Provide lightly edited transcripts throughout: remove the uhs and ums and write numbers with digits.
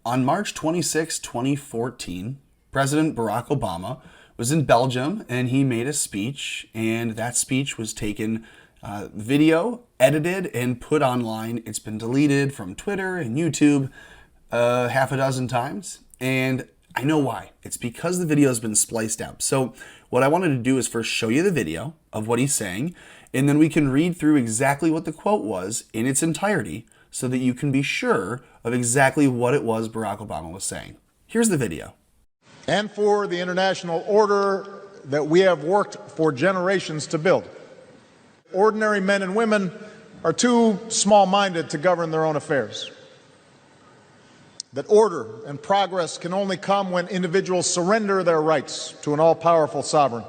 On March 26, 2014, President Barack Obama was in Belgium and he made a speech, and that speech was taken video, edited, and put online. It's been deleted from Twitter and YouTube half a dozen times, and I know why. It's because the video has been spliced out. So what I wanted to do is first show you the video of what he's saying, and then we can read through exactly what the quote was in its entirety so that you can be sure of exactly what it was Barack Obama was saying. Here's the video. And for the international order that we have worked for generations to build. Ordinary men and women are too small-minded to govern their own affairs. That order and progress can only come when individuals surrender their rights to an all-powerful sovereign.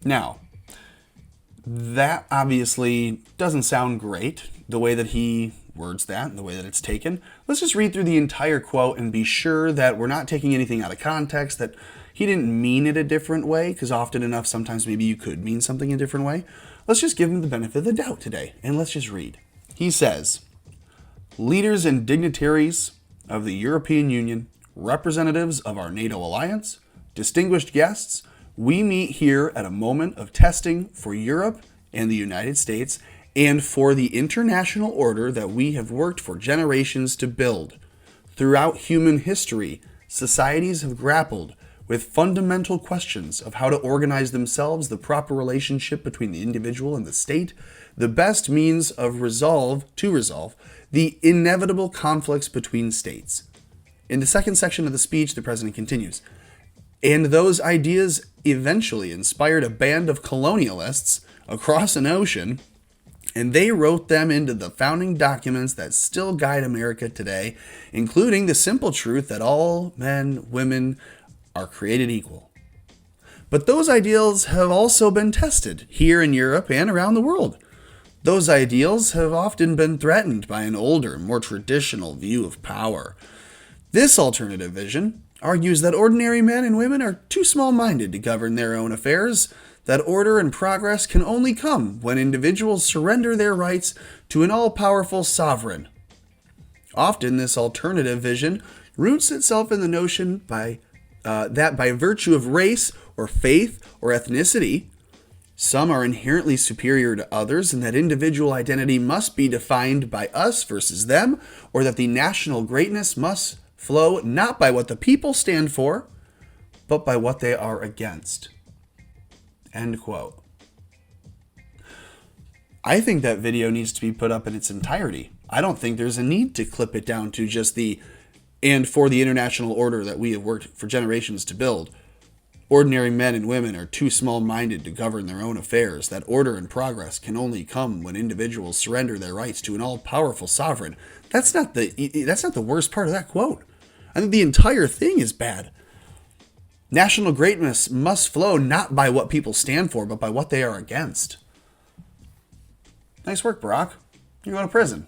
Now, that obviously doesn't sound great, the way that he words that, the way that it's taken. Let's just read through the entire quote and be sure that we're not taking anything out of context, that he didn't mean it a different way, because often enough, sometimes maybe you could mean something a different way. Let's just give him the benefit of the doubt today, and let's just read. He says, "Leaders and dignitaries of the European Union, representatives of our NATO alliance, distinguished guests, we meet here at a moment of testing for Europe and the United States and for the international order that we have worked for generations to build. Throughout human history, societies have grappled with fundamental questions of how to organize themselves, the proper relationship between the individual and the state, the best means of resolve the inevitable conflicts between states." In the second section of the speech, the president continues, "And those ideas eventually inspired a band of colonialists across an ocean, and they wrote them into the founding documents that still guide America today, including the simple truth that all men, women are created equal. But those ideals have also been tested here in Europe and around the world. Those ideals have often been threatened by an older, more traditional view of power. This alternative vision argues that ordinary men and women are too small-minded to govern their own affairs, that order and progress can only come when individuals surrender their rights to an all-powerful sovereign. Often, this alternative vision roots itself in the notion that by virtue of race or faith or ethnicity, some are inherently superior to others, and that individual identity must be defined by us versus them, or that the national greatness must flow not by what the people stand for, but by what they are against." End quote. I think that video needs to be put up in its entirety. I don't think there's a need to clip it down to just the "and for the international order that we have worked for generations to build. Ordinary men and women are too small-minded to govern their own affairs. That order and progress can only come when individuals surrender their rights to an all-powerful sovereign." That's not the worst part of that quote. I think the entire thing is bad. National greatness must flow not by what people stand for, but by what they are against. Nice work, Barack. You're going to prison.